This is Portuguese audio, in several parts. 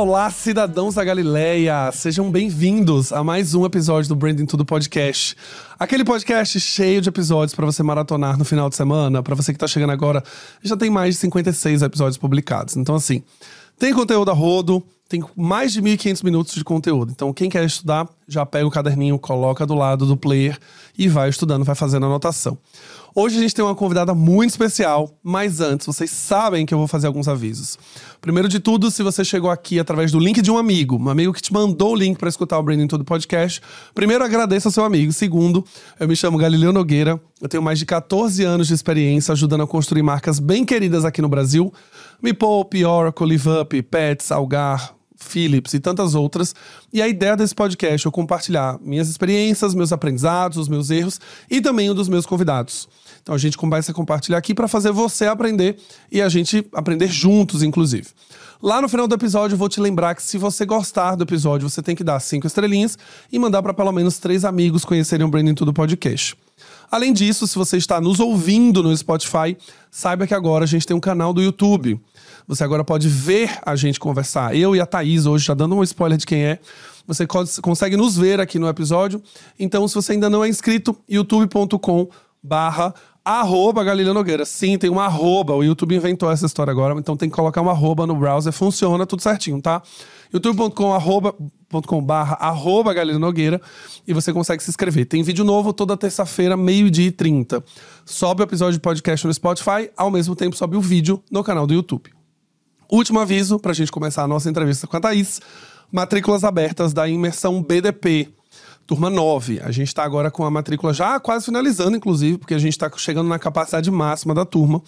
Olá, cidadãos da Galileia! Sejam bem-vindos a mais um episódio do Branding Tudo Podcast. Aquele podcast cheio de episódios para você maratonar no final de semana. Para você que tá chegando agora, já tem mais de 56 episódios publicados. Então, assim, tem conteúdo a rodo, tem mais de 1.500 minutos de conteúdo. Então, quem quer estudar, já pega o caderninho, coloca do lado do player e vai estudando, vai fazendo anotação. Hoje a gente tem uma convidada muito especial, mas antes, vocês sabem que eu vou fazer alguns avisos. Primeiro de tudo, se você chegou aqui através do link de um amigo que te mandou o link para escutar o Branding Tudo Podcast, primeiro agradeça ao seu amigo. Segundo, eu me chamo Galileu Nogueira, eu tenho mais de 14 anos de experiência ajudando a construir marcas bem queridas aqui no Brasil. Me Poupe, Oracle, LiveUp, Pets, Algar, Philips e tantas outras. E a ideia desse podcast é eu compartilhar minhas experiências, meus aprendizados, os meus erros e também o dos meus convidados. Então a gente começa a compartilhar aqui para fazer você aprender e a gente aprender juntos, inclusive. Lá no final do episódio eu vou te lembrar que se você gostar do episódio, você tem que dar 5 estrelinhas e mandar para pelo menos 3 amigos conhecerem o Branding Tudo Podcast. Além disso, se você está nos ouvindo no Spotify, saiba que agora a gente tem um canal do YouTube. Você agora pode ver a gente conversar. Eu e a Thaís hoje, já dando um spoiler de quem é, você consegue nos ver aqui no episódio. Então, se você ainda não é inscrito, youtube.com/Galileu Nogueira. Sim, tem uma arroba. O YouTube inventou essa história agora, então tem que colocar uma arroba no browser. Funciona tudo certinho, tá? youtube.com/Galileu Nogueira e você consegue se inscrever. Tem vídeo novo toda terça-feira, 12h30. Sobe o episódio de podcast no Spotify, ao mesmo tempo sobe o vídeo no canal do YouTube. Último aviso pra gente começar a nossa entrevista com a Thaís. Matrículas abertas da imersão BDP. Turma 9. A gente tá agora com a matrícula já quase finalizando, inclusive, porque a gente tá chegando na capacidade máxima da turma.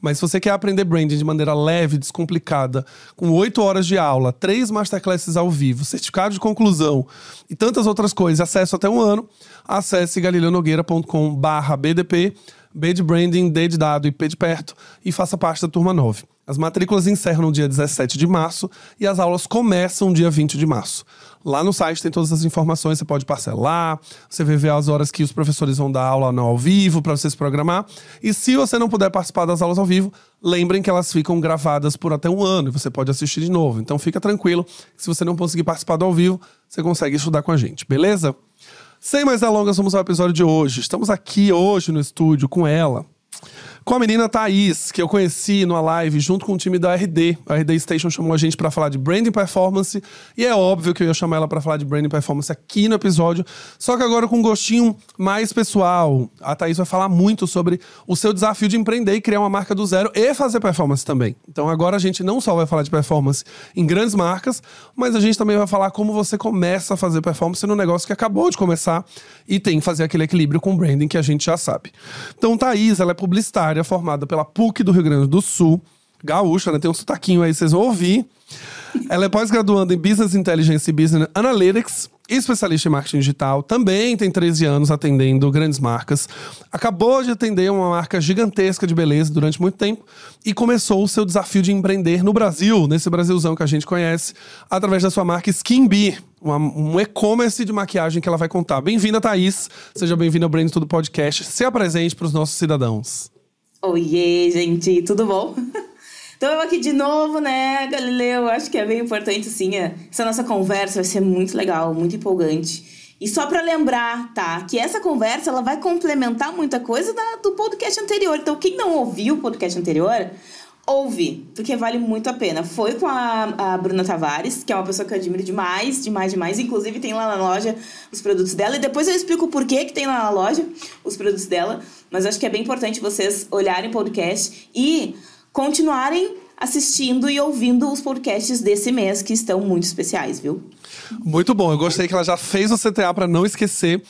Mas se você quer aprender branding de maneira leve, descomplicada, com 8 horas de aula, 3 masterclasses ao vivo, certificado de conclusão e tantas outras coisas, acesso até 1 ano, acesse galileunogueira.com/BDP, B de branding, D de dado e P de perto, e faça parte da turma 9. As matrículas encerram no dia 17 de março e as aulas começam no dia 20 de março. Lá no site tem todas as informações, você pode parcelar, você vai ver as horas que os professores vão dar aula ao vivo para você se programar. E se você não puder participar das aulas ao vivo, lembrem que elas ficam gravadas por até 1 ano e você pode assistir de novo. Então fica tranquilo, se você não conseguir participar do ao vivo, você consegue estudar com a gente, beleza? Sem mais delongas, vamos ao episódio de hoje. Estamos aqui hoje no estúdio com ela, com a menina Thaís, que eu conheci numa live junto com o time da RD. A RD Station chamou a gente pra falar de Branding Performance. E é óbvio que eu ia chamar ela pra falar de Branding Performance aqui no episódio. Só que agora com um gostinho mais pessoal. A Thaís vai falar muito sobre o seu desafio de empreender e criar uma marca do zero e fazer performance também. Então agora a gente não só vai falar de performance em grandes marcas, mas a gente também vai falar como você começa a fazer performance no negócio que acabou de começar e tem que fazer aquele equilíbrio com branding que a gente já sabe. Então Thaís, ela é publicitária, formada pela PUC do Rio Grande do Sul, gaúcha, né? Tem um sotaquinho aí, vocês vão ouvir. Ela é pós-graduanda em Business Intelligence e Business Analytics, especialista em marketing digital, também tem 13 anos atendendo grandes marcas. Acabou de atender uma marca gigantesca de beleza durante muito tempo e começou o seu desafio de empreender no Brasil, nesse Brasilzão que a gente conhece, através da sua marca Skin Bee, um e-commerce de maquiagem que ela vai contar. Bem-vinda, Thaís. Seja bem-vinda ao Branding Tudo Podcast. Se apresente para os nossos cidadãos. Oiê, gente, tudo bom? Então eu aqui de novo, né, Galileu? Acho que é bem importante, sim, essa nossa conversa vai ser muito legal, muito empolgante. E só pra lembrar, tá, que essa conversa, ela vai complementar muita coisa do podcast anterior. Então quem não ouviu o podcast anterior, ouve, porque vale muito a pena. Foi com a Bruna Tavares, que é uma pessoa que eu admiro demais. Inclusive tem lá na loja os produtos dela. E depois eu explico o porquê que tem lá na loja os produtos dela. Mas acho que é bem importante vocês olharem o podcast e continuarem assistindo e ouvindo os podcasts desse mês, que estão muito especiais, viu? Muito bom, eu gostei que ela já fez o CTA pra não esquecer.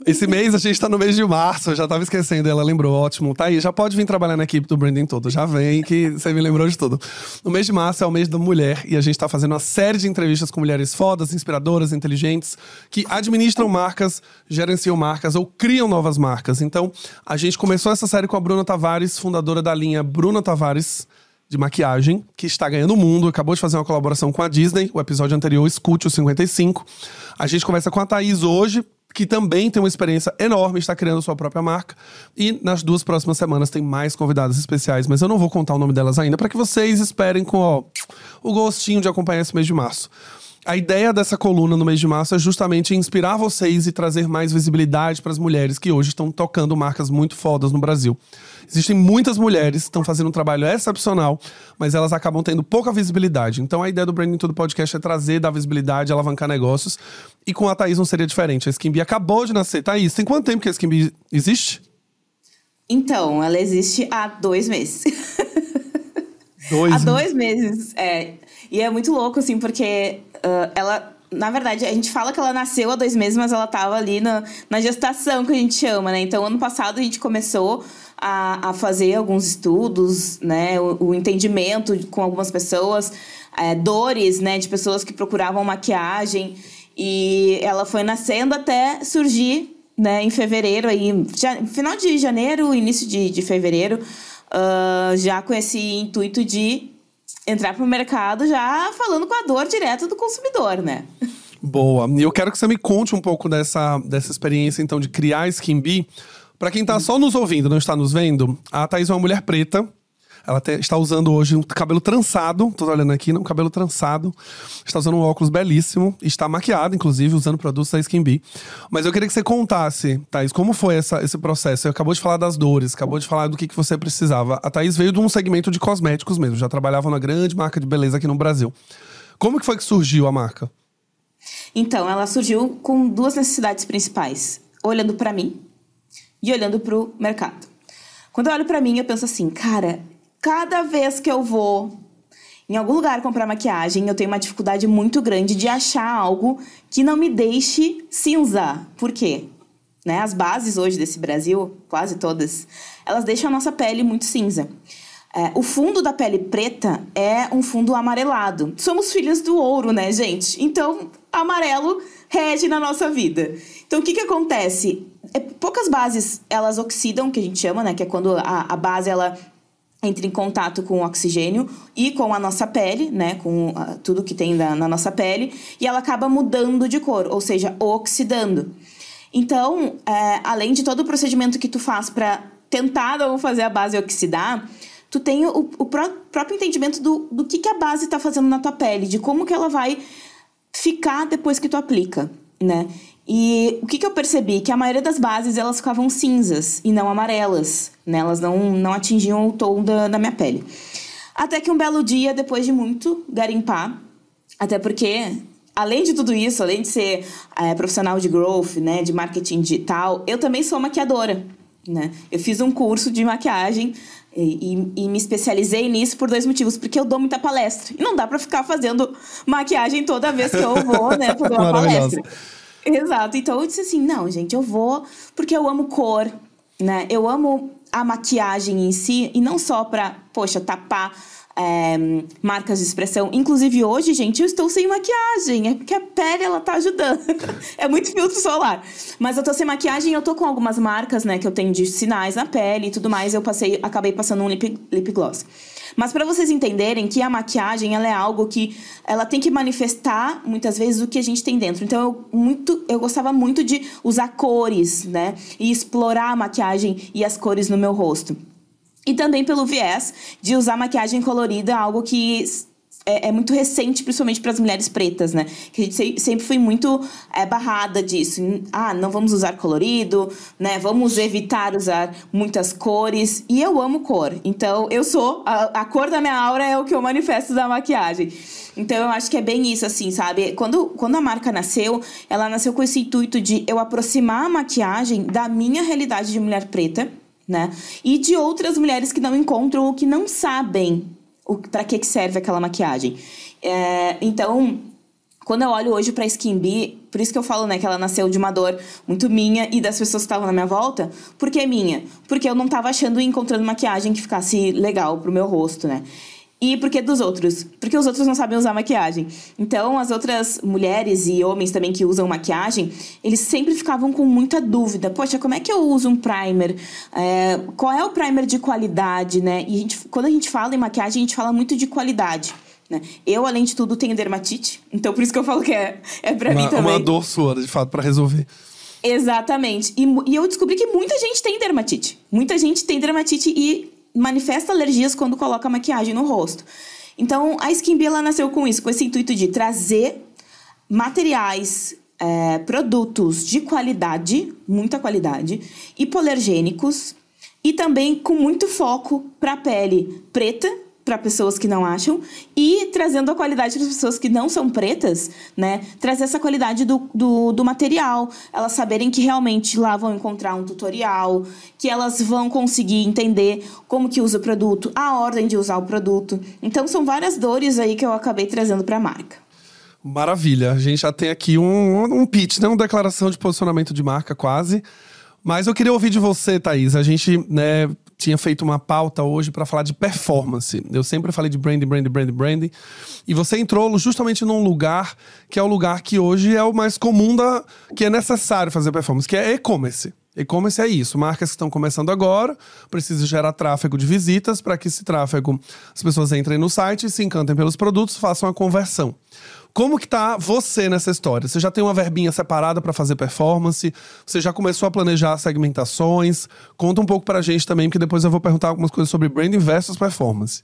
Esse mês a gente tá no mês de março, eu já tava esquecendo, ela lembrou, ótimo. Tá aí, já pode vir trabalhar na equipe do Branding Todo, já vem que você me lembrou de tudo. O mês de março é o mês da mulher e a gente tá fazendo uma série de entrevistas com mulheres fodas, inspiradoras, inteligentes, que administram marcas, gerenciam marcas ou criam novas marcas. Então, a gente começou essa série com a Bruna Tavares, fundadora da linha Bruna Tavares, de maquiagem, que está ganhando o mundo. Acabou de fazer uma colaboração com a Disney. O episódio anterior, escute o 55. A gente conversa com a Thaís hoje, que também tem uma experiência enorme, está criando sua própria marca. E nas 2 próximas semanas tem mais convidadas especiais, mas eu não vou contar o nome delas ainda, para que vocês esperem com o gostinho de acompanhar esse mês de março. A ideia dessa coluna no mês de março é justamente inspirar vocês e trazer mais visibilidade para as mulheres que hoje estão tocando marcas muito fodas no Brasil. Existem muitas mulheres que estão fazendo um trabalho excepcional, mas elas acabam tendo pouca visibilidade. Então a ideia do Branding Tudo Podcast é trazer, dar visibilidade, alavancar negócios. E com a Thaís não seria diferente. A Skin Bee acabou de nascer. Thaís, tem quanto tempo que a Skin Bee existe? Então, ela existe há 2 meses. Há 2 meses, E é muito louco, assim, porque ela... Na verdade, a gente fala que ela nasceu há 2 meses, mas ela tava ali na gestação, que a gente chama, né? Então, ano passado, a gente começou a fazer alguns estudos, né? O entendimento com algumas pessoas, dores, né? De pessoas que procuravam maquiagem. E ela foi nascendo até surgir, né? Em fevereiro, aí, final de janeiro, início de fevereiro, já com esse intuito de entrar pro mercado já falando com a dor direta do consumidor, né? Boa. E eu quero que você me conte um pouco dessa experiência, então, de criar a Skin Bee. Pra quem tá só nos ouvindo, não está nos vendo, a Thaís é uma mulher preta. Ela está usando hoje um cabelo trançado. Tô olhando aqui, um cabelo trançado. Está usando um óculos belíssimo. Está maquiada, inclusive, usando produtos da Skin Bee. Mas eu queria que você contasse, Thaís, como foi esse processo? Você acabou de falar das dores, acabou de falar do que você precisava. A Thaís veio de um segmento de cosméticos mesmo. Já trabalhava numa grande marca de beleza aqui no Brasil. Como que foi que surgiu a marca? Então, ela surgiu com 2 necessidades principais. Olhando pra mim e olhando pro mercado. Quando eu olho pra mim, eu penso assim, cara... Cada vez que eu vou em algum lugar comprar maquiagem, eu tenho uma dificuldade muito grande de achar algo que não me deixe cinza. Por quê? Né? As bases hoje desse Brasil, quase todas, elas deixam a nossa pele muito cinza. O fundo da pele preta é um fundo amarelado. Somos filhas do ouro, né, gente? Então, amarelo rege na nossa vida. Então, o que acontece? Poucas bases, elas oxidam, que a gente chama, né? Que é quando a base, ela... entra em contato com o oxigênio e com a nossa pele, né? Com tudo que tem na nossa pele. E ela acaba mudando de cor, ou seja, oxidando. Então, além de todo o procedimento que tu faz para tentar não fazer a base oxidar, tu tem o próprio entendimento do que a base está fazendo na tua pele, de como que ela vai ficar depois que tu aplica, né? E o que eu percebi? Que a maioria das bases, elas ficavam cinzas e não amarelas, né? Elas não atingiam o tom da minha pele. Até que um belo dia, depois de muito garimpar, até porque, além de tudo isso, além de ser profissional de growth, né, de marketing digital, eu também sou maquiadora, né? Eu fiz um curso de maquiagem e me especializei nisso por 2 motivos. Porque eu dou muita palestra. E não dá pra ficar fazendo maquiagem toda vez que eu vou, né, fazer uma palestra. Exato, então eu disse assim, não, gente, eu vou porque eu amo cor, né? Eu amo a maquiagem em si e não só pra, poxa, tapar marcas de expressão. Inclusive hoje, gente, eu estou sem maquiagem, é porque a pele, ela tá ajudando. É muito filtro solar. Mas eu tô sem maquiagem, eu tô com algumas marcas, né, que eu tenho de sinais na pele e tudo mais, acabei passando um lip gloss. Mas para vocês entenderem que a maquiagem, ela é algo que ela tem que manifestar, muitas vezes, o que a gente tem dentro. Então, eu gostava muito de usar cores, né? E explorar a maquiagem e as cores no meu rosto. E também pelo viés de usar maquiagem colorida, algo que é muito recente, principalmente para as mulheres pretas, né? Que a gente sempre foi muito barrada disso. Não vamos usar colorido, né? Vamos evitar usar muitas cores. E eu amo cor. Então, eu sou... A cor da minha aura é o que eu manifesto da maquiagem. Então, eu acho que é bem isso, assim, sabe? Quando a marca nasceu, ela nasceu com esse intuito de eu aproximar a maquiagem da minha realidade de mulher preta, né? E de outras mulheres que não encontram ou que não sabem para que serve aquela maquiagem. Então, quando eu olho hoje pra Skin Bee, por isso que eu falo, né, que ela nasceu de uma dor muito minha e das pessoas que estavam na minha volta. Por que minha? Porque eu não tava achando e encontrando maquiagem que ficasse legal pro meu rosto, né? E por que dos outros? Porque os outros não sabem usar maquiagem. Então, as outras mulheres e homens também que usam maquiagem, eles sempre ficavam com muita dúvida. Poxa, como é que eu uso um primer? Qual é o primer de qualidade, né? E quando a gente fala em maquiagem, a gente fala muito de qualidade, né? Eu, além de tudo, tenho dermatite. Então, por isso que eu falo que é pra mim também. Uma dor sua, de fato, pra resolver. Exatamente. E eu descobri que muita gente tem dermatite. Muita gente tem dermatite e manifesta alergias quando coloca maquiagem no rosto. Então, a Skin Bee, ela nasceu com isso, com esse intuito de trazer materiais, produtos de qualidade, muita qualidade, hipoalergênicos e também com muito foco para a pele preta, para pessoas que não acham, e trazendo a qualidade para as pessoas que não são pretas, né? Trazer essa qualidade do material, elas saberem que realmente lá vão encontrar um tutorial, que elas vão conseguir entender como que usa o produto, a ordem de usar o produto. Então, são várias dores aí que eu acabei trazendo para a marca. Maravilha. A gente já tem aqui um pitch, né? Uma declaração de posicionamento de marca quase. Mas eu queria ouvir de você, Thaís. A gente, né, tinha feito uma pauta hoje para falar de performance. Eu sempre falei de branding. E você entrou justamente num lugar que é o lugar que hoje é o mais comum que é necessário fazer performance, que é e-commerce. E-commerce é isso, marcas que estão começando agora, precisam gerar tráfego de visitas para que esse tráfego, as pessoas entrem no site, se encantem pelos produtos, façam a conversão. Como que tá você nessa história? Você já tem uma verbinha separada para fazer performance? Você já começou a planejar segmentações? Conta um pouco pra gente também, porque depois eu vou perguntar algumas coisas sobre branding versus performance.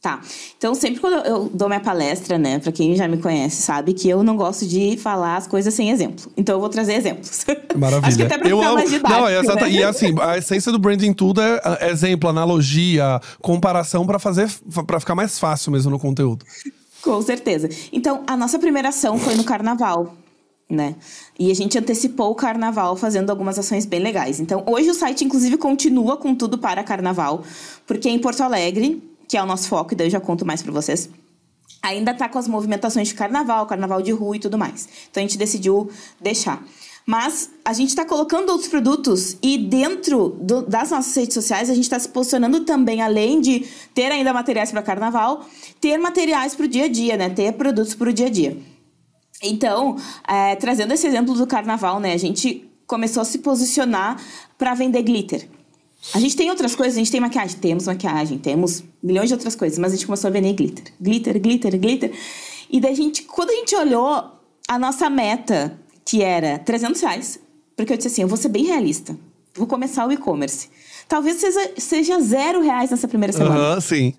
Tá, então sempre quando eu dou minha palestra, né, pra quem já me conhece, sabe que eu não gosto de falar as coisas sem exemplo. Então eu vou trazer exemplos. Maravilha. Acho que até pra ficar mais didático, não, exato. Né? E assim, a essência do branding tudo é exemplo, analogia, comparação pra ficar mais fácil mesmo no conteúdo. Com certeza. Então, a nossa primeira ação foi no carnaval, né? E a gente antecipou o carnaval fazendo algumas ações bem legais. Então, hoje o site, inclusive, continua com tudo para carnaval, porque em Porto Alegre, que é o nosso foco, e daí eu já conto mais pra vocês, ainda tá com as movimentações de carnaval de rua e tudo mais. Então, a gente decidiu deixar. Mas a gente está colocando outros produtos e dentro das nossas redes sociais a gente está se posicionando também, além de ter ainda materiais para carnaval, ter materiais para o dia a dia, né? Ter produtos para o dia a dia. Então, trazendo esse exemplo do carnaval, né? A gente começou a se posicionar para vender glitter. A gente tem outras coisas, a gente tem maquiagem, temos milhões de outras coisas, mas a gente começou a vender glitter. Glitter. E daí quando a gente olhou a nossa meta, que era R$300, porque eu disse assim, eu vou ser bem realista. Vou começar o e-commerce. Talvez seja R$0 nessa primeira semana. Sim.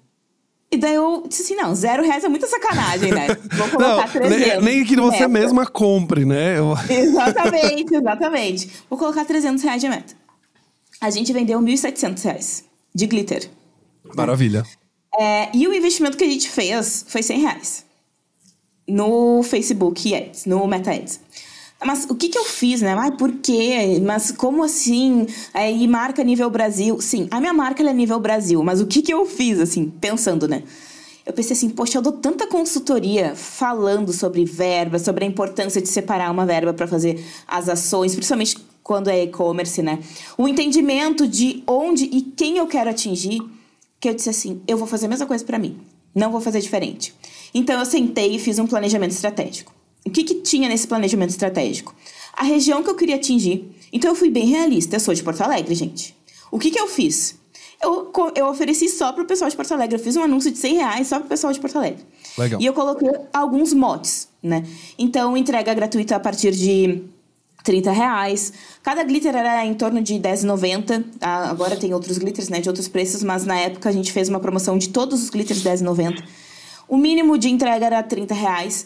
E daí eu disse assim, não, R$0 é muita sacanagem, né? Vou colocar 300. Nem que você mesma compre, né? Exatamente. Vou colocar R$300 de meta. A gente vendeu R$1.700 de glitter. Maravilha. E o investimento que a gente fez foi R$100 no Facebook Ads, no Meta Ads. Mas o que eu fiz, né? Por quê? Mas como assim? E marca nível Brasil? Sim, a minha marca ela é nível Brasil. Mas o que eu fiz, assim, pensando, né? Eu pensei assim, poxa, eu dou tanta consultoria falando sobre verba, sobre a importância de separar uma verba para fazer as ações, principalmente quando é e-commerce, né? O entendimento de onde e quem eu quero atingir, que eu disse assim, eu vou fazer a mesma coisa para mim. Não vou fazer diferente. Então, eu sentei e fiz um planejamento estratégico. O que tinha nesse planejamento estratégico? A região que eu queria atingir. Então, eu fui bem realista. Eu sou de Porto Alegre, gente. O que eu fiz? Eu ofereci só pro pessoal de Porto Alegre. Eu fiz um anúncio de R$100 só pro pessoal de Porto Alegre. Legal. E eu coloquei alguns motes, né? Então, entrega gratuita a partir de R$30. Cada glitter era em torno de R$10,90. Agora tem outros glitters, né? De outros preços. Mas, na época, a gente fez uma promoção de todos os glitters R$10,90. O mínimo de entrega era R$30.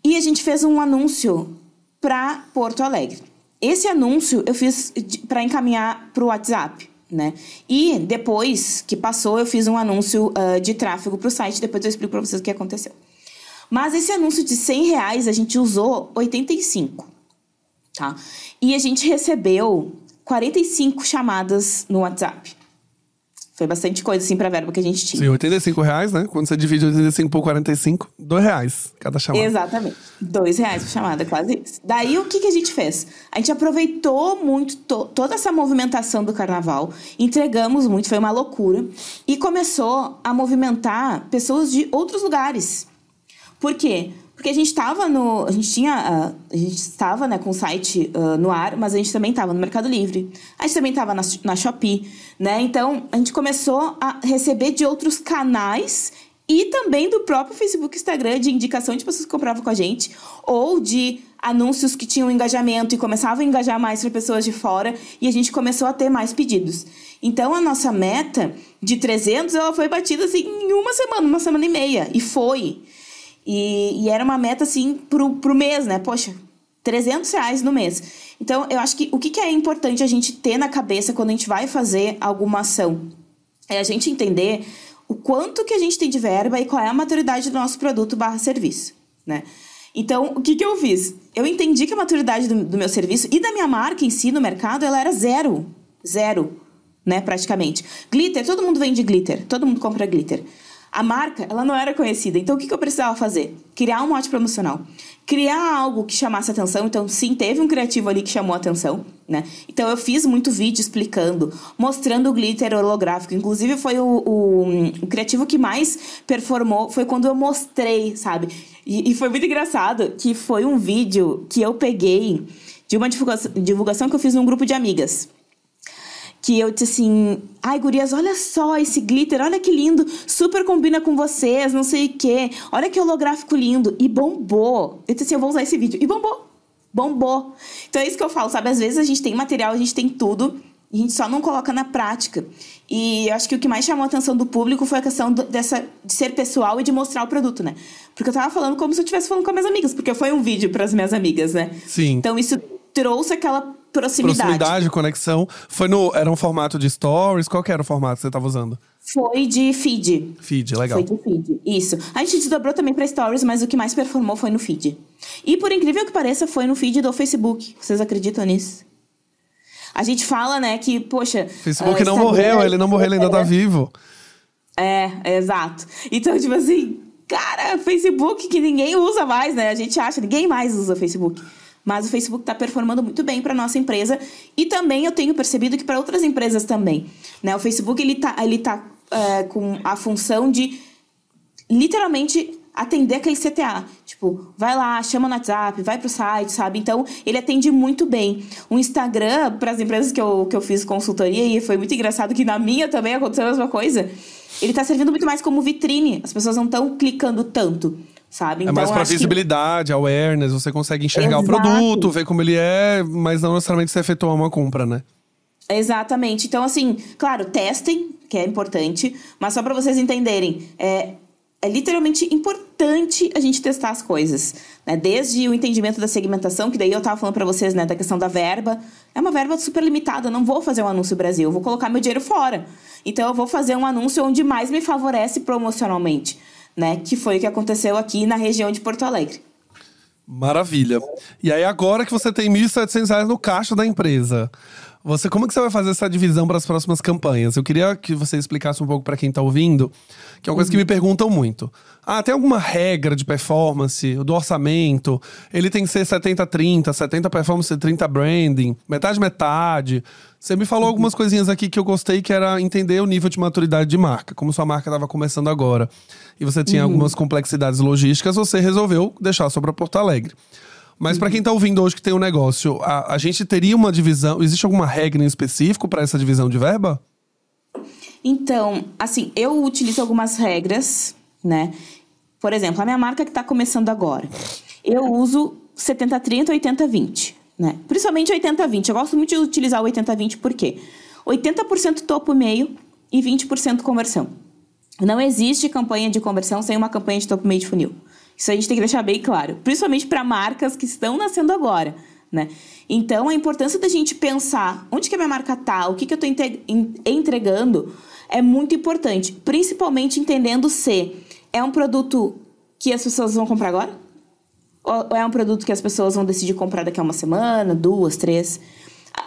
E a gente fez um anúncio para Porto Alegre. Esse anúncio eu fiz para encaminhar para o WhatsApp, né? E depois que passou, eu fiz um anúncio de tráfego para o site. Depois eu explico para vocês o que aconteceu. Mas esse anúncio de R$100, a gente usou 85, tá? E a gente recebeu 45 chamadas no WhatsApp. Foi bastante coisa, assim, pra verba que a gente tinha. Sim, R$85, né? Quando você divide 85 por 45, R$2 cada chamada. Exatamente. R$2 por chamada, quase isso. Daí, o que a gente fez? A gente aproveitou muito toda essa movimentação do carnaval, entregamos muito, foi uma loucura, e começou a movimentar pessoas de outros lugares. Por quê? Porque a gente estava né, com o site no ar, mas a gente também estava no Mercado Livre. A gente também estava na Shopee, né? Então, a gente começou a receber de outros canais e também do próprio Facebook e Instagram, de indicação de pessoas que compravam com a gente, ou de anúncios que tinham engajamento e começavam a engajar mais para pessoas de fora, e a gente começou a ter mais pedidos. Então, a nossa meta de 300, ela foi batida assim, em uma semana e meia, e foi. E era uma meta assim pro mês, né? Poxa, R$300 no mês. Então, eu acho que o que é importante a gente ter na cabeça quando a gente vai fazer alguma ação? É a gente entender o quanto que a gente tem de verba e qual é a maturidade do nosso produto / serviço, né? Então, o que eu fiz? Eu entendi que a maturidade do meu serviço e da minha marca em si no mercado, ela era zero. Zero, né, praticamente. Glitter, todo mundo vende glitter. Todo mundo compra glitter. A marca, ela não era conhecida. Então, o que eu precisava fazer? Criar um mote promocional. Criar algo que chamasse atenção. Então, sim, teve um criativo ali que chamou atenção, né? Então, eu fiz muito vídeo explicando, mostrando o glitter holográfico. Inclusive, foi o criativo que mais performou. Foi quando eu mostrei, sabe? E foi muito engraçado que foi um vídeo que eu peguei de uma divulgação que eu fiz num grupo de amigas. Que eu disse assim, ai, gurias, olha só esse glitter, olha que lindo, super combina com vocês, não sei o quê, olha que holográfico lindo, e bombou. Eu disse assim, eu vou usar esse vídeo, e bombou. Então é isso que eu falo, sabe, às vezes a gente tem material, a gente tem tudo, e a gente só não coloca na prática. E eu acho que o que mais chamou a atenção do público foi a questão de ser pessoal e de mostrar o produto, né? Porque eu tava falando como se eu estivesse falando com as minhas amigas, porque foi um vídeo para as minhas amigas, né? Sim. Então isso trouxe aquela proximidade, conexão. Era um formato de stories? Qual que era o formato que você estava usando? Foi de feed. Feed, legal. Foi de feed, isso. A gente desdobrou também para stories, mas o que mais performou foi no feed. E por incrível que pareça, foi no feed do Facebook. Vocês acreditam nisso? A gente fala, né, que, poxa... Facebook não morreu, ele não morreu, ele ainda tá vivo. Exato. Então, tipo assim, cara, Facebook que ninguém usa mais, né? A gente acha, ninguém mais usa Facebook. Mas o Facebook está performando muito bem para nossa empresa. E também eu tenho percebido que para outras empresas também, né? O Facebook, ele tá com a função de, literalmente, atender aquele CTA. Tipo, vai lá, chama no WhatsApp, vai pro site, sabe? Então, ele atende muito bem. O Instagram, para as empresas que eu fiz consultoria, e foi muito engraçado que na minha também aconteceu a mesma coisa, ele tá servindo muito mais como vitrine. As pessoas não estão clicando tanto, sabe? Então, mais pra visibilidade, awareness, você consegue enxergar o produto, ver como ele é, mas não necessariamente se efetuar uma compra, né? Exatamente. Então, assim, claro, testem, que é importante, mas só pra vocês entenderem, é literalmente importante a gente testar as coisas, né? Desde o entendimento da segmentação, que daí eu tava falando pra vocês, né, da questão da verba. É uma verba super limitada, eu não vou fazer um anúncio Brasil, eu vou colocar meu dinheiro fora. Então, eu vou fazer um anúncio onde mais me favorece promocionalmente, né? Que foi o que aconteceu aqui na região de Porto Alegre. Maravilha. E aí, agora que você tem R$1.700 no caixa da empresa, como que você vai fazer essa divisão para as próximas campanhas? Eu queria que você explicasse um pouco para quem tá ouvindo, que é uma coisa que me perguntam muito. Tem alguma regra de performance, do orçamento? Ele tem que ser 70-30, 70 performance, 30 branding, metade. Você me falou algumas coisinhas aqui que eu gostei, que era entender o nível de maturidade de marca, como sua marca estava começando agora. E você tinha algumas complexidades logísticas, você resolveu deixar só para Porto Alegre. Mas para quem tá ouvindo hoje que tem um negócio, a gente teria uma divisão... Existe alguma regra em específico para essa divisão de verba? Então, assim, eu utilizo algumas regras, né? Por exemplo, a minha marca que tá começando agora. Eu uso 70-30, 80-20, né? Principalmente 80-20. Eu gosto muito de utilizar o 80-20 porque 80% topo e meio e 20% conversão. Não existe campanha de conversão sem uma campanha de topo e meio de funil. Isso a gente tem que deixar bem claro. Principalmente para marcas que estão nascendo agora, né? Então, a importância da gente pensar onde que a minha marca tá, o que eu estou entregando, é muito importante. Principalmente entendendo se é um produto que as pessoas vão comprar agora? Ou é um produto que as pessoas vão decidir comprar daqui a uma semana, 2, 3?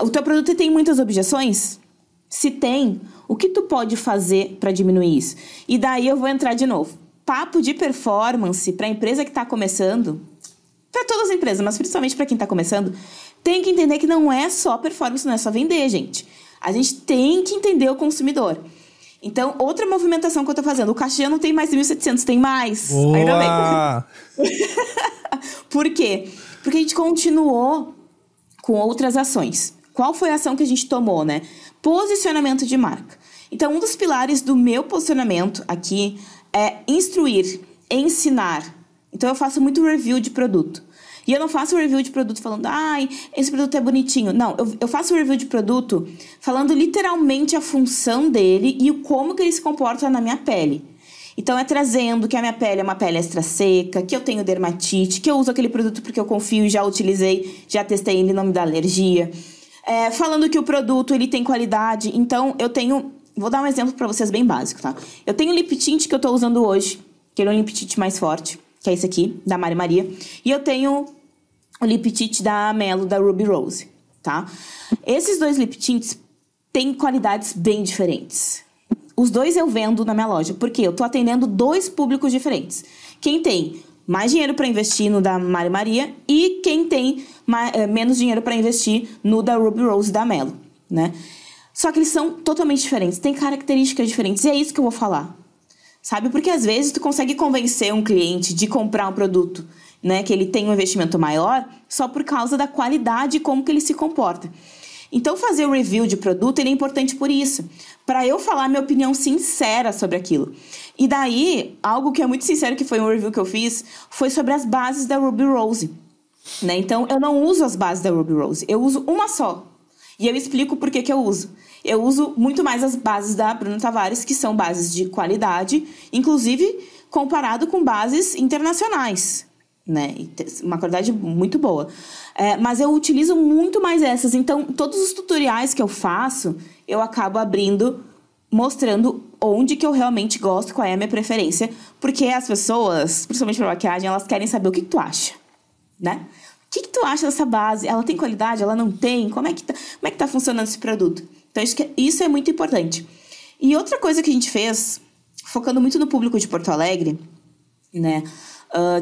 O teu produto tem muitas objeções? Se tem, o que tu pode fazer para diminuir isso? E daí eu vou entrar de novo. Papo de performance para a empresa que está começando, para todas as empresas, mas principalmente para quem está começando, tem que entender que não é só performance, não é só vender, gente. A gente tem que entender o consumidor. Então, outra movimentação que eu estou fazendo, o caixa já não tem mais 1.700, tem mais. Boa! Ainda bem. Por quê? Porque a gente continuou com outras ações. Qual foi a ação que a gente tomou, né? Posicionamento de marca. Então, um dos pilares do meu posicionamento aqui é instruir, ensinar. Então eu faço muito review de produto. E eu não faço review de produto falando, ai, esse produto é bonitinho. Não, eu faço review de produto falando literalmente a função dele e o como que ele se comporta na minha pele. Então é trazendo que a minha pele é uma pele extra seca, que eu tenho dermatite, que eu uso aquele produto porque eu confio, já utilizei, já testei, ele não me dá alergia. Falando que o produto ele tem qualidade. Então eu tenho, vou dar um exemplo pra vocês bem básico, tá? Eu tenho o lip tint que eu tô usando hoje, que ele é um lip tint mais forte, que é esse aqui, da Mari Maria. E eu tenho o lip tint da Melo, da Ruby Rose, tá? Esses dois lip tints têm qualidades bem diferentes. Os dois eu vendo na minha loja, porque eu tô atendendo dois públicos diferentes. Quem tem mais dinheiro para investir no da Mari Maria e quem tem menos dinheiro para investir no da Ruby Rose da Melo, né? Só que eles são totalmente diferentes, têm características diferentes, e é isso que eu vou falar. Sabe? Porque às vezes tu consegue convencer um cliente de comprar um produto, né, que ele tem um investimento maior, só por causa da qualidade e como que ele se comporta. Então fazer o review de produto ele é importante por isso, para eu falar minha opinião sincera sobre aquilo. E daí, algo que é muito sincero, que foi um review que eu fiz, foi sobre as bases da Ruby Rose, né? Então eu não uso as bases da Ruby Rose, eu uso uma só. E eu explico por que eu uso. Eu uso muito mais as bases da Bruna Tavares, que são bases de qualidade, inclusive comparado com bases internacionais, né? Uma qualidade muito boa. Mas eu utilizo muito mais essas. Então, todos os tutoriais que eu faço, eu acabo abrindo, mostrando onde que eu realmente gosto, qual é a minha preferência. Porque as pessoas, principalmente para maquiagem, elas querem saber o que tu acha, né? O que tu acha dessa base? Ela tem qualidade? Ela não tem? Como é que tá funcionando esse produto? Então, isso é muito importante. E outra coisa que a gente fez, focando muito no público de Porto Alegre, né?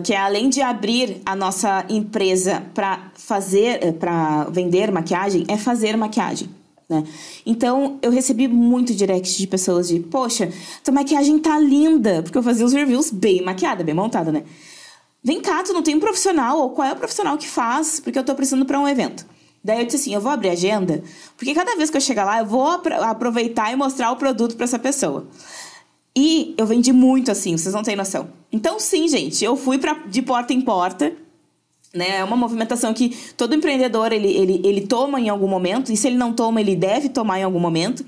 Que é além de abrir a nossa empresa para vender maquiagem, é fazer maquiagem, né? Então, eu recebi muito direct de pessoas de, poxa, tua maquiagem tá linda, porque eu fazia os reviews bem maquiada, bem montada, né? Vem cá, tu não tem um profissional, ou qual é o profissional que faz, porque eu tô precisando para um evento. Daí eu disse assim, eu vou abrir agenda, porque cada vez que eu chegar lá, eu vou aproveitar e mostrar o produto para essa pessoa. E eu vendi muito assim, vocês não têm noção. Então sim, gente, eu fui de porta em porta, né? É uma movimentação que todo empreendedor, ele toma em algum momento, e se ele não toma, ele deve tomar em algum momento,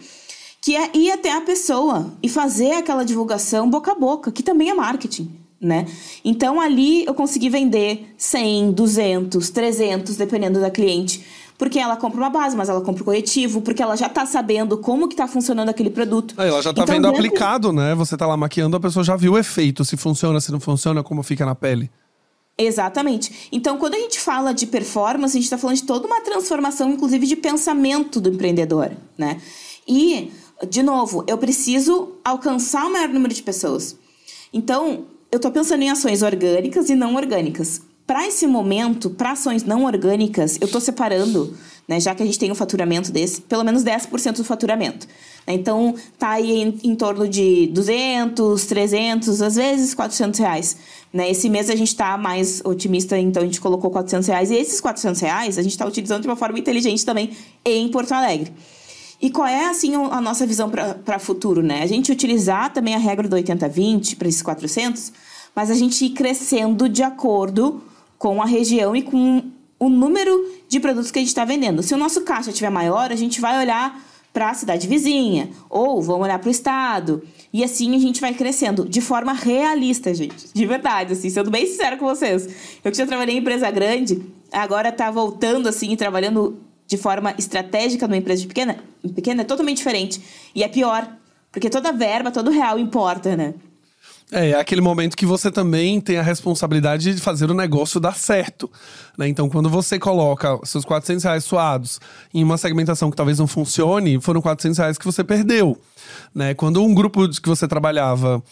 que é ir até a pessoa e fazer aquela divulgação boca a boca, que também é marketing, né? Então ali eu consegui vender 100, 200, 300, dependendo da cliente, porque ela compra uma base, mas ela compra o corretivo, porque ela já tá sabendo como que tá funcionando aquele produto. Ela já tá vendo aplicado, né? Você tá lá maquiando, a pessoa já viu o efeito, se funciona, se não funciona, como fica na pele. Exatamente. Então, quando a gente fala de performance, a gente tá falando de toda uma transformação, inclusive de pensamento do empreendedor, né? E, de novo, eu preciso alcançar o maior número de pessoas. Então, eu tô pensando em ações orgânicas e não orgânicas. Para esse momento, para ações não orgânicas, eu estou separando, né, já que a gente tem um faturamento desse, pelo menos 10% do faturamento. Então, tá aí em torno de 200, 300, às vezes 400 reais. Né? Esse mês a gente está mais otimista, então a gente colocou 400 reais. E esses 400 reais a gente está utilizando de uma forma inteligente também em Porto Alegre. E qual é, assim, a nossa visão para futuro, né? A gente utilizar também a regra do 80-20 para esses 400, mas a gente ir crescendo de acordo com a região e com o número de produtos que a gente está vendendo. Se o nosso caixa estiver maior, a gente vai olhar para a cidade vizinha, ou vamos olhar para o estado, e assim a gente vai crescendo de forma realista, gente, de verdade, assim, sendo bem sincera com vocês. Eu que já trabalhei em empresa grande, agora tá voltando assim, trabalhando de forma estratégica numa empresa pequena é totalmente diferente, e é pior, porque toda verba, todo real importa, né? É aquele momento que você também tem a responsabilidade de fazer o negócio dar certo, né? Então, quando você coloca seus 400 reais suados em uma segmentação que talvez não funcione, foram 400 reais que você perdeu, né? Quando um grupo que você trabalhava,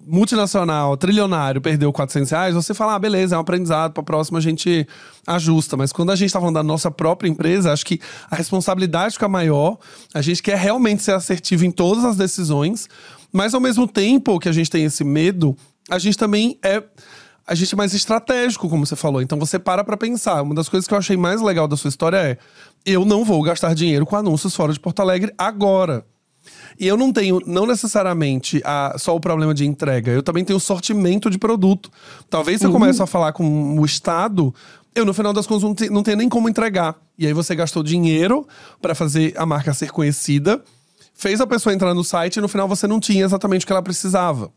multinacional, trilionário, perdeu 400 reais, você fala, beleza, é um aprendizado, para a próxima a gente ajusta. Mas quando a gente tá falando da nossa própria empresa, acho que a responsabilidade fica maior, a gente quer realmente ser assertivo em todas as decisões, mas ao mesmo tempo que a gente tem esse medo, a gente também é mais estratégico, como você falou. Então você para pra pensar. Uma das coisas que eu achei mais legal da sua história é: eu não vou gastar dinheiro com anúncios fora de Porto Alegre agora. E eu não tenho, não necessariamente, só o problema de entrega. Eu também tenho sortimento de produto. Talvez se eu começo a falar com o Estado, eu, no final das contas, não tenho nem como entregar. E aí você gastou dinheiro pra fazer a marca ser conhecida, fez a pessoa entrar no site e no final você não tinha exatamente o que ela precisava.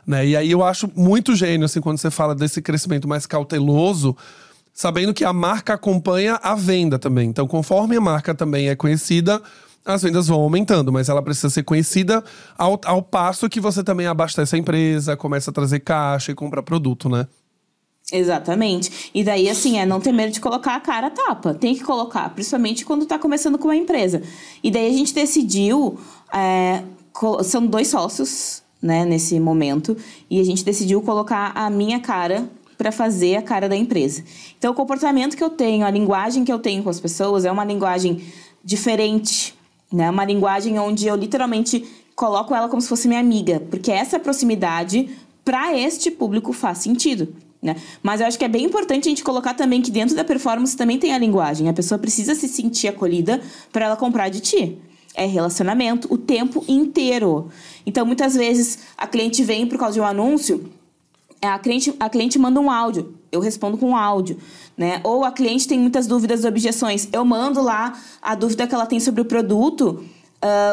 Né? E aí eu acho muito gênio, assim, quando você fala desse crescimento mais cauteloso, sabendo que a marca acompanha a venda também. Então, conforme a marca também é conhecida, as vendas vão aumentando, mas ela precisa ser conhecida ao passo que você também abastece a empresa, começa a trazer caixa e compra produto, né? Exatamente. E daí, assim, não ter medo de colocar a cara a tapa. Tem que colocar, principalmente quando tá começando com uma empresa. E daí a gente decidiu, são 2 sócios, né, nesse momento, e a gente decidiu colocar a minha cara para fazer a cara da empresa. Então, o comportamento que eu tenho, a linguagem que eu tenho com as pessoas é uma linguagem diferente, né? Uma linguagem onde eu literalmente coloco ela como se fosse minha amiga, porque essa proximidade para este público faz sentido, né? Mas eu acho que é bem importante a gente colocar também que dentro da performance também tem a linguagem. A pessoa precisa se sentir acolhida para ela comprar de ti. É relacionamento o tempo inteiro. Então, muitas vezes, a cliente vem por causa de um anúncio, a cliente manda um áudio, eu respondo com um áudio, né? Ou a cliente tem muitas dúvidas e objeções, eu mando lá a dúvida que ela tem sobre o produto,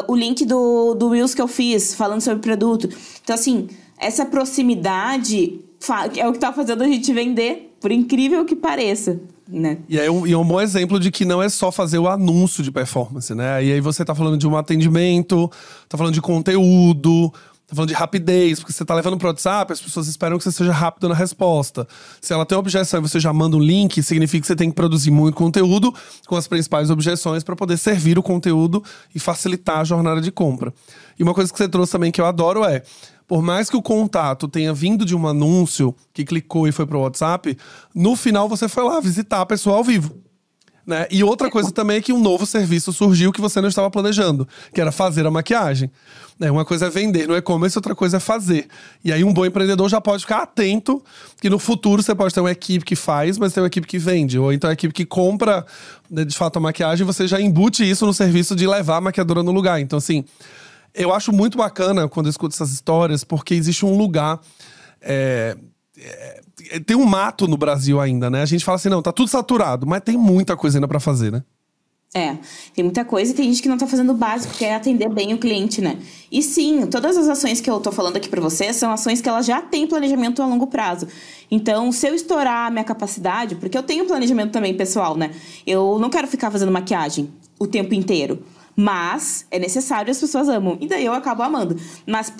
o link do Reels que eu fiz, falando sobre o produto. Então, assim, essa proximidade é o que tá fazendo a gente vender, por incrível que pareça, né? E é um bom exemplo de que não é só fazer o anúncio de performance, né? E aí você tá falando de um atendimento, tá falando de conteúdo, tá falando de rapidez, porque você tá levando pro WhatsApp, as pessoas esperam que você seja rápido na resposta. Se ela tem objeção e você já manda um link, significa que você tem que produzir muito conteúdo com as principais objeções para poder servir o conteúdo e facilitar a jornada de compra. E uma coisa que você trouxe também que eu adoro por mais que o contato tenha vindo de um anúncio que clicou e foi pro WhatsApp, no final você foi lá visitar a pessoa ao vivo. Né? E outra coisa também é que um novo serviço surgiu que você não estava planejando, que era fazer a maquiagem. Uma coisa é vender no e-commerce, outra coisa é fazer. E aí um bom empreendedor já pode ficar atento que no futuro você pode ter uma equipe que faz, mas tem uma equipe que vende. Ou então a equipe que compra, né, de fato a maquiagem, você já embute isso no serviço de levar a maquiadora no lugar. Então assim, eu acho muito bacana quando eu escuto essas histórias, porque existe um lugar... tem um mato no Brasil ainda, né? A gente fala assim, não, tá tudo saturado, mas tem muita coisa ainda pra fazer, né? Tem muita coisa e tem gente que não tá fazendo o básico, que é atender bem o cliente, né? E sim, todas as ações que eu tô falando aqui pra vocês são ações que elas já têm planejamento a longo prazo. Então, se eu estourar a minha capacidade, porque eu tenho planejamento também pessoal, né? Eu não quero ficar fazendo maquiagem o tempo inteiro. Mas é necessário, as pessoas amam. E daí eu acabo amando. Mas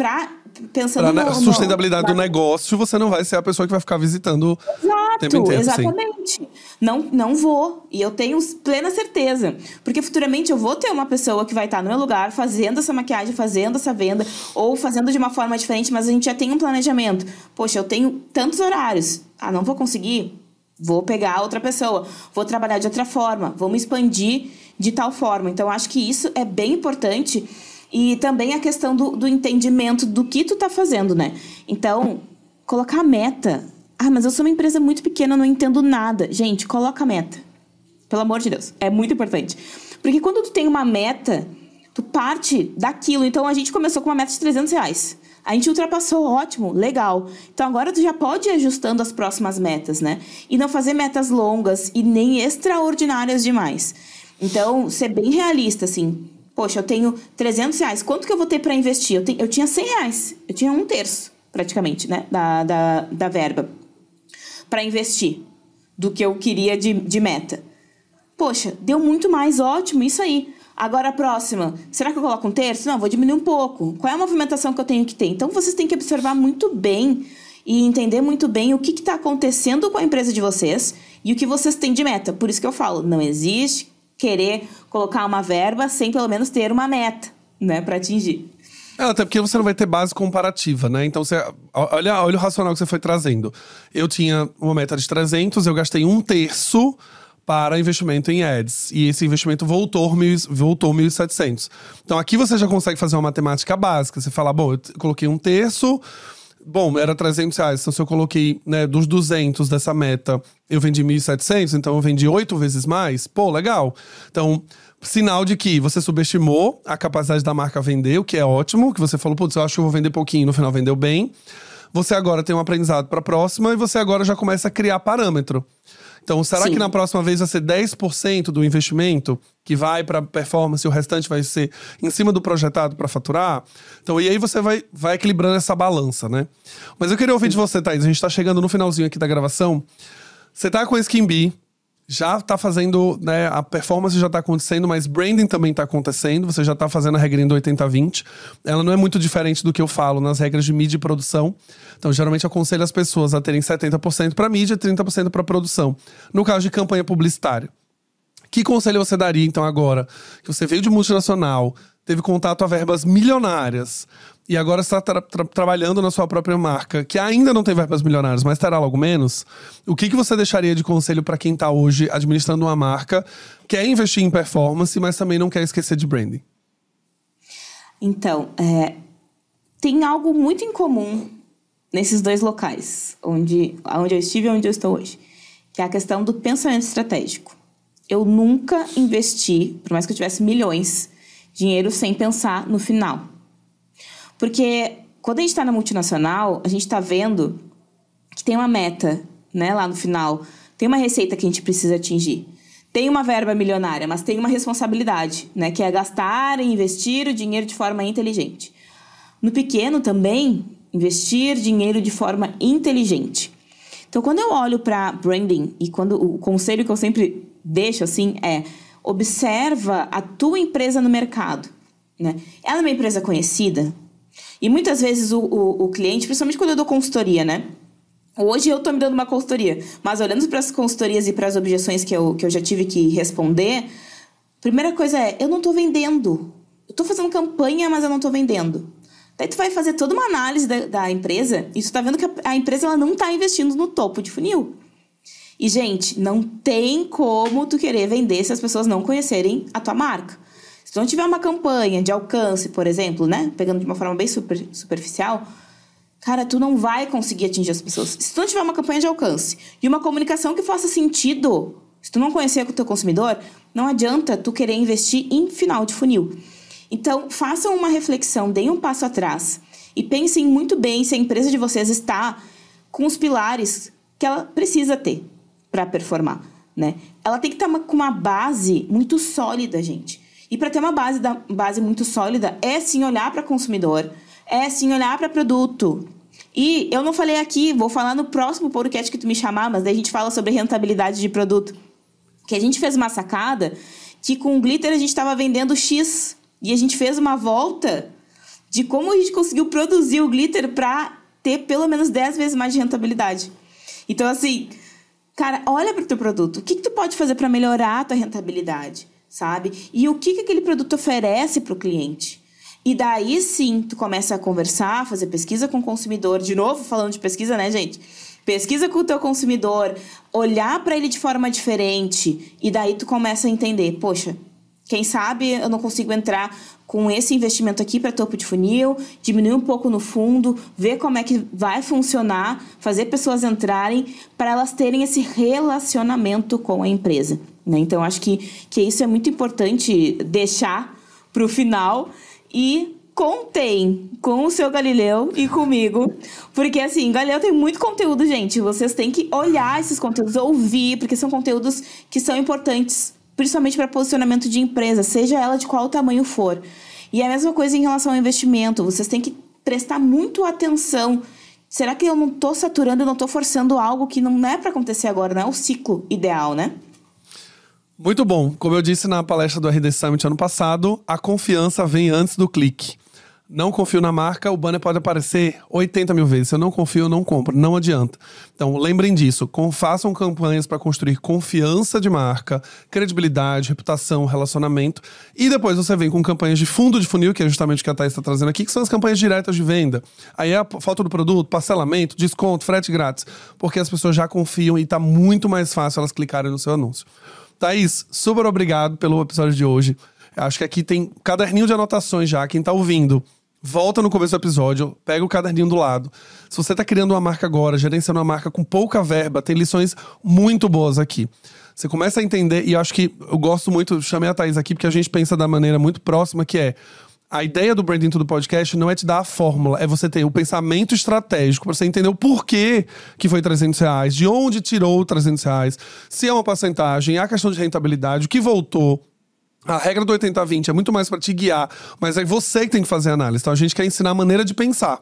pensando na sustentabilidade do negócio, você não vai ser a pessoa que vai ficar visitando o tempo inteiro. Exatamente. Sim. Não vou. E eu tenho plena certeza. Porque futuramente eu vou ter uma pessoa que vai estar no meu lugar fazendo essa maquiagem, fazendo essa venda, ou fazendo de uma forma diferente, mas a gente já tem um planejamento. Poxa, eu tenho tantos horários. Não vou conseguir? Vou pegar outra pessoa. Vou trabalhar de outra forma. Vou me expandir de tal forma. Então, acho que isso é bem importante. E também a questão do entendimento do que tu tá fazendo, né? Então, colocar meta. Mas eu sou uma empresa muito pequena, eu não entendo nada. Gente, coloca meta. Pelo amor de Deus. É muito importante. Porque quando tu tem uma meta, tu parte daquilo. Então, a gente começou com uma meta de R$300. A gente ultrapassou, ótimo, legal. Então, agora tu já pode ir ajustando as próximas metas, né? E não fazer metas longas e nem extraordinárias demais. Então, ser bem realista, assim. Poxa, eu tenho R$300. Quanto que eu vou ter para investir? Eu tinha R$100. Eu tinha 1/3, praticamente, né? Da verba para investir do que eu queria de meta. Poxa, deu muito mais, ótimo, isso aí. Agora a próxima. Será que eu coloco 1/3? Não, vou diminuir um pouco. Qual é a movimentação que eu tenho que ter? Então, vocês têm que observar muito bem e entender muito bem o que está acontecendo com a empresa de vocês e o que vocês têm de meta. Por isso que eu falo, não existe querer colocar uma verba sem pelo menos ter uma meta, né, para atingir. Até porque você não vai ter base comparativa, né? Então, olha o racional que você foi trazendo. Eu tinha uma meta de 300, eu gastei 1/3 para investimento em ads. E esse investimento voltou 1.700. Então, aqui você já consegue fazer uma matemática básica. Você fala, bom, eu coloquei 1/3... Bom, era R$300, então se eu coloquei, né, dos 200 dessa meta, eu vendi 1.700, então eu vendi 8 vezes mais, pô, legal. Então, Sinal de que você subestimou a capacidade da marca vender, o que é ótimo, que você falou, putz, eu acho que eu vou vender pouquinho, no final vendeu bem. Você agora tem um aprendizado para a próxima e você agora já começa a criar parâmetro. Então, será que na próxima vez vai ser 10% do investimento que vai para performance e o restante vai ser em cima do projetado para faturar? Então, e aí você vai equilibrando essa balança, né? Mas eu queria ouvir de você, Thaís. A gente tá chegando no finalzinho aqui da gravação. Você tá com a Skin Bee, já tá fazendo, né, a performance já tá acontecendo, mas branding também tá acontecendo. Você já tá fazendo a regrinha do 80-20. Ela não é muito diferente do que eu falo nas regras de mídia e produção. Então, geralmente, eu aconselho as pessoas a terem 70% para mídia e 30% para produção. No caso de campanha publicitária. Que conselho você daria, então, agora? Que você veio de multinacional, teve contato a verbas milionárias e agora está trabalhando na sua própria marca, que ainda não tem verbas milionárias, mas terá logo menos. O que você deixaria de conselho para quem está hoje administrando uma marca, quer investir em performance, mas também não quer esquecer de branding? Então, tem algo muito em comum nesses dois locais, onde eu estive e onde eu estou hoje, que é a questão do pensamento estratégico. Eu nunca investi, por mais que eu tivesse milhões, dinheiro sem pensar no final. Porque quando a gente está na multinacional, a gente está vendo que tem uma meta, né, lá no final. Tem uma receita que a gente precisa atingir. Tem uma verba milionária, mas tem uma responsabilidade, né, que é gastar e investir o dinheiro de forma inteligente. No pequeno também, investir dinheiro de forma inteligente. Então, quando eu olho para branding, e quando o conselho que eu sempre deixo assim é: observa a tua empresa no mercado, né? Ela é uma empresa conhecida? E muitas vezes o cliente, principalmente quando eu dou consultoria, né? Hoje eu tô me dando uma consultoria, mas olhando para as consultorias e para as objeções que eu já tive que responder, primeira coisa é: eu não tô vendendo. Eu tô fazendo campanha, mas eu não tô vendendo. Daí tu vai fazer toda uma análise da empresa e tu tá vendo que a empresa ela não tá investindo no topo de funil. E, gente, não tem como tu querer vender se as pessoas não conhecerem a tua marca. Se tu não tiver uma campanha de alcance, por exemplo, né? Pegando de uma forma bem superficial, cara, tu não vai conseguir atingir as pessoas. Se tu não tiver uma campanha de alcance e uma comunicação que faça sentido, se tu não conhecer o teu consumidor, não adianta tu querer investir em final de funil. Então, façam uma reflexão, deem um passo atrás e pensem muito bem se a empresa de vocês está com os pilares que ela precisa ter para performar, né? Ela tem que estar com uma base muito sólida, gente. E para ter uma base muito sólida, é sim olhar para consumidor, é sim olhar para produto. E eu não falei aqui, vou falar no próximo podcast que tu me chamar, mas daí a gente fala sobre rentabilidade de produto. Que a gente fez uma sacada que com o glitter a gente estava vendendo X. E a gente fez uma volta de como a gente conseguiu produzir o glitter para ter pelo menos 10 vezes mais de rentabilidade. Então, assim, cara, olha para o teu produto. O que tu pode fazer para melhorar a tua rentabilidade, sabe? E o que aquele produto oferece para o cliente? E daí, sim, tu começa a conversar, fazer pesquisa com o consumidor. De novo, falando de pesquisa, né, gente? Pesquisa com o teu consumidor, olhar para ele de forma diferente. E daí tu começa a entender, poxa, quem sabe eu não consigo entrar com esse investimento aqui para topo de funil, diminuir um pouco no fundo, ver como é que vai funcionar, fazer pessoas entrarem para elas terem esse relacionamento com a empresa, né? Então, acho que isso é muito importante deixar para o final. E contem com o seu Galileu e comigo, porque assim, Galileu tem muito conteúdo, gente. Vocês têm que olhar esses conteúdos, ouvir, porque são conteúdos que são importantes, principalmente para posicionamento de empresa, seja ela de qual tamanho for. E é a mesma coisa em relação ao investimento. Vocês têm que prestar muito atenção. Será que eu não estou saturando, eu não estou forçando algo que não é para acontecer agora, não é o ciclo ideal, né? Muito bom. Como eu disse na palestra do RD Summit ano passado, a confiança vem antes do clique. Não confio na marca, o banner pode aparecer 80 mil vezes. Se eu não confio, eu não compro. Não adianta. Então, lembrem disso. Façam campanhas para construir confiança de marca, credibilidade, reputação, relacionamento. E depois você vem com campanhas de fundo de funil, que é justamente o que a Thaís está trazendo aqui, que são as campanhas diretas de venda. Aí é a falta do produto, parcelamento, desconto, frete grátis. Porque as pessoas já confiam e está muito mais fácil elas clicarem no seu anúncio. Thaís, super obrigado pelo episódio de hoje. Acho que aqui tem caderninho de anotações já. Quem tá ouvindo, Volta no começo do episódio, pega o caderninho do lado. Se você tá criando uma marca agora, gerenciando uma marca com pouca verba, tem lições muito boas aqui. Você começa a entender, e eu acho que eu gosto muito, chamei a Thaís aqui, porque a gente pensa da maneira muito próxima, que é a ideia do Branding Tudo Podcast não é te dar a fórmula, é você ter o pensamento estratégico pra você entender o porquê que foi R$300, de onde tirou R$300, se é uma porcentagem, a questão de rentabilidade, o que voltou. A regra do 80-20 é muito mais pra te guiar, mas é você que tem que fazer a análise. Então a gente quer ensinar a maneira de pensar.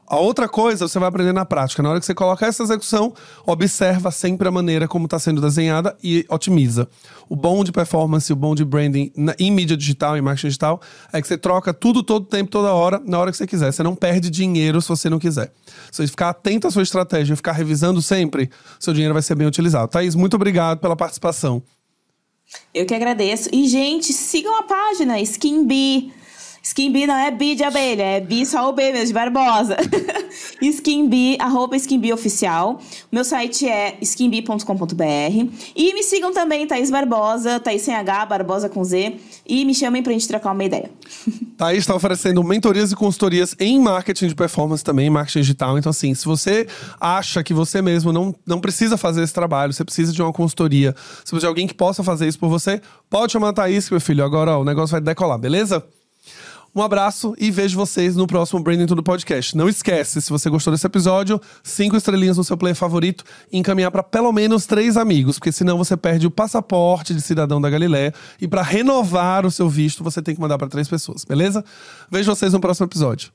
A outra coisa você vai aprender na prática. Na hora que você coloca essa execução, observa sempre a maneira como está sendo desenhada e otimiza. O bom de performance, o bom de branding em mídia digital, em marketing digital, é que você troca tudo, todo tempo, toda hora, na hora que você quiser. Você não perde dinheiro se você não quiser. Se você ficar atento à sua estratégia e ficar revisando sempre, seu dinheiro vai ser bem utilizado. Thaís, muito obrigado pela participação. Eu que agradeço. E, gente, sigam a página SkinBee. SkinBee não é bi de abelha, é bi só o B mesmo, de Barbosa. SkinBee, @SkinBeeOficial. Meu site é skinbee.com.br. E me sigam também, Thaís Barbosa, Thaís sem H, Barbosa com Z. E me chamem pra gente trocar uma ideia. Thaís está oferecendo mentorias e consultorias em marketing de performance também, em marketing digital. Então, assim, se você acha que você mesmo não precisa fazer esse trabalho, você precisa de uma consultoria, se precisa de alguém que possa fazer isso por você, pode chamar a Thaís, meu filho. Agora, ó, o negócio vai decolar, beleza? Um abraço e vejo vocês no próximo Branding Tudo Podcast. Não esquece, se você gostou desse episódio, 5 estrelinhas no seu player favorito e encaminhar para pelo menos 3 amigos, porque senão você perde o passaporte de cidadão da Galileia e para renovar o seu visto você tem que mandar para 3 pessoas, beleza? Vejo vocês no próximo episódio.